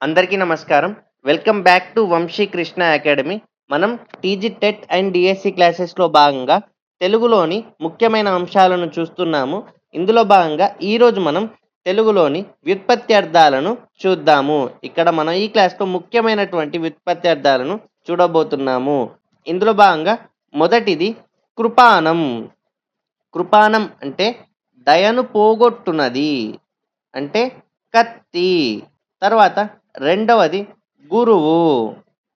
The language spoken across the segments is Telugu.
అందరికీ నమస్కారం. Welcome back to Vamsi Krishna academy. మనం టీజీ టెట్ అండ్ డిఎస్సి క్లాసెస్‌లో భాగంగా తెలుగులోని ముఖ్యమైన అంశాలను చూస్తున్నాము. ఇందులో భాగంగా ఈరోజు మనం తెలుగులోని వ్యుత్పత్త్యర్థాలను చూద్దాము. ఇక్కడ మనం ఈ క్లాస్‌లో ముఖ్యమైనటువంటి వ్యుత్పత్త్యర్థాలను చూడబోతున్నాము. ఇందులో భాగంగా మొదటిది కృపానం. కృపానం అంటే దయను పోగొట్టునది. అంటే కత్తి. తర్వాత రెండవది గురువు.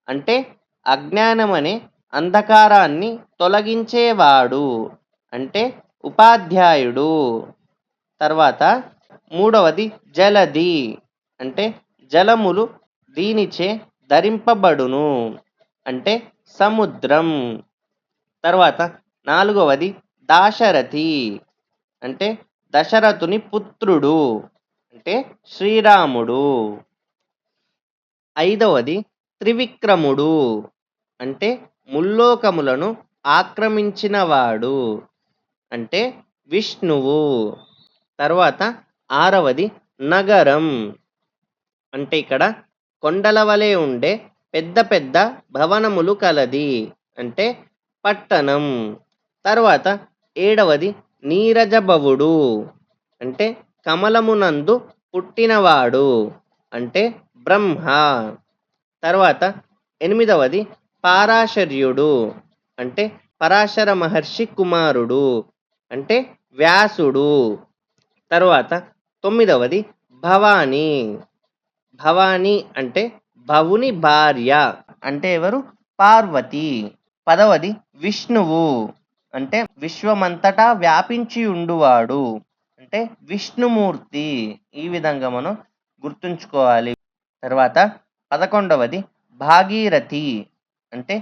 అంటే అజ్ఞానమనే అంధకారాన్ని తొలగించేవాడు. అంటే ఉపాధ్యాయుడు. తర్వాత మూడవది జలధి. అంటే జలములు దీనిచే ధరింపబడును. అంటే సముద్రం. తర్వాత నాలుగవది దాశరథి. అంటే దశరథుని పుత్రుడు. అంటే శ్రీరాముడు. ఐదవది త్రివిక్రముడు. అంటే ముల్లోకములను ఆక్రమించినవాడు. అంటే విష్ణువు. తర్వాత ఆరవది నగరం. అంటే ఇక్కడ కొండల వలె ఉండే పెద్ద పెద్ద భవనములు కలది. అంటే పట్టణం. తర్వాత ఏడవది నీరజభవుడు. అంటే కమలమునందు పుట్టినవాడు. అంటే బ్రహ్మ. తర్వాత ఎనిమిదవది పారాశర్యుడు. అంటే పరాశర మహర్షి కుమారుడు. అంటే వ్యాసుడు. తర్వాత తొమ్మిదవది భవాని. భవాని అంటే భవుని భార్య. అంటే ఎవరు? పార్వతి. పదవది విష్ణువు. అంటే విశ్వమంతటా వ్యాపించి ఉండువాడు. అంటే విష్ణుమూర్తి. ఈ విధంగా మనం గుర్తుంచుకోవాలి. తర్వాత 11వది భాగీరథి. అంటే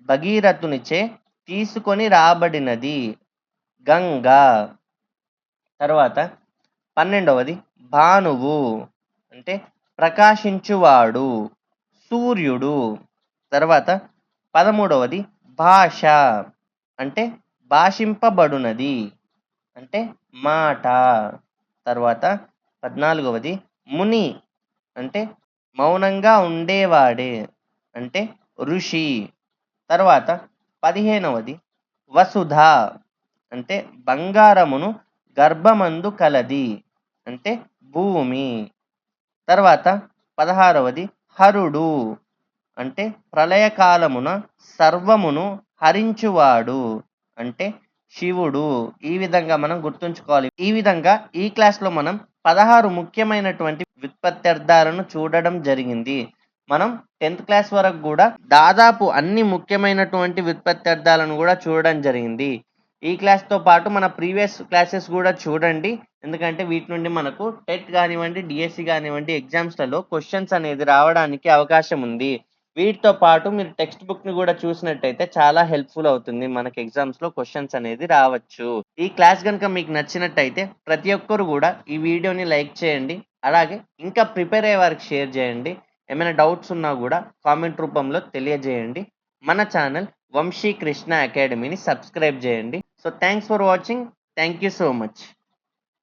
భగీరథునిచే తీసుకొని రాబడినది గంగా. తర్వాత 12వది భానువు. అంటే ప్రకాశించువాడు సూర్యుడు. తర్వాత 13వది భాష. అంటే భాషింపబడునది. అంటే మాట. తర్వాత 14వది ముని. అంటే మౌనంగా ఉండేవాడే. అంటే ఋషి. తర్వాత 15వది వసుధ. అంటే బంగారమును గర్భమందు కలది. అంటే భూమి. తర్వాత 16వది హరుడు. అంటే ప్రళయకాలమున సర్వమును హరించువాడు. అంటే శివుడు. ఈ విధంగా మనం గుర్తుంచుకోవాలి. ఈ విధంగా ఈ క్లాస్లో మనం 16 ముఖ్యమైనటువంటి వ్యుత్పత్త్యర్థాలను చూడడం జరిగింది. మనం 10th క్లాస్ వరకు కూడా దాదాపు అన్ని ముఖ్యమైనటువంటి వ్యుత్పత్త్యర్థాలను కూడా చూడడం జరిగింది. ఈ క్లాస్తో పాటు మన ప్రీవియస్ క్లాసెస్ కూడా చూడండి. ఎందుకంటే వీటి నుండి మనకు టెట్ కానివ్వండి, డిఎస్సి కానివ్వండి ఎగ్జామ్స్లలో క్వశ్చన్స్ అనేది రావడానికి అవకాశం ఉంది. వీటితో పాటు మీరు టెక్స్ట్ బుక్‌ని కూడా చూసినట్టయితే చాలా హెల్ప్‌ఫుల్ అవుతుంది. మనకి ఎగ్జామ్స్‌లో క్వశ్చన్స్ అనేది రావచ్చు. ఈ క్లాస్ గనుక మీకు నచ్చినట్టయితే ప్రతి ఒక్కరు కూడా ఈ వీడియోని లైక్ చేయండి. అలాగే ఇంకా ప్రిపేర్ అయ్యే వారికి షేర్ చేయండి. ఏమైనా డౌట్స్ ఉన్నా కూడా కామెంట్ రూపంలో తెలియజేయండి. మన ఛానల్ వంశీ కృష్ణ అకాడమీని సబ్స్క్రైబ్ చేయండి. So thanks for watching. Thank you so much.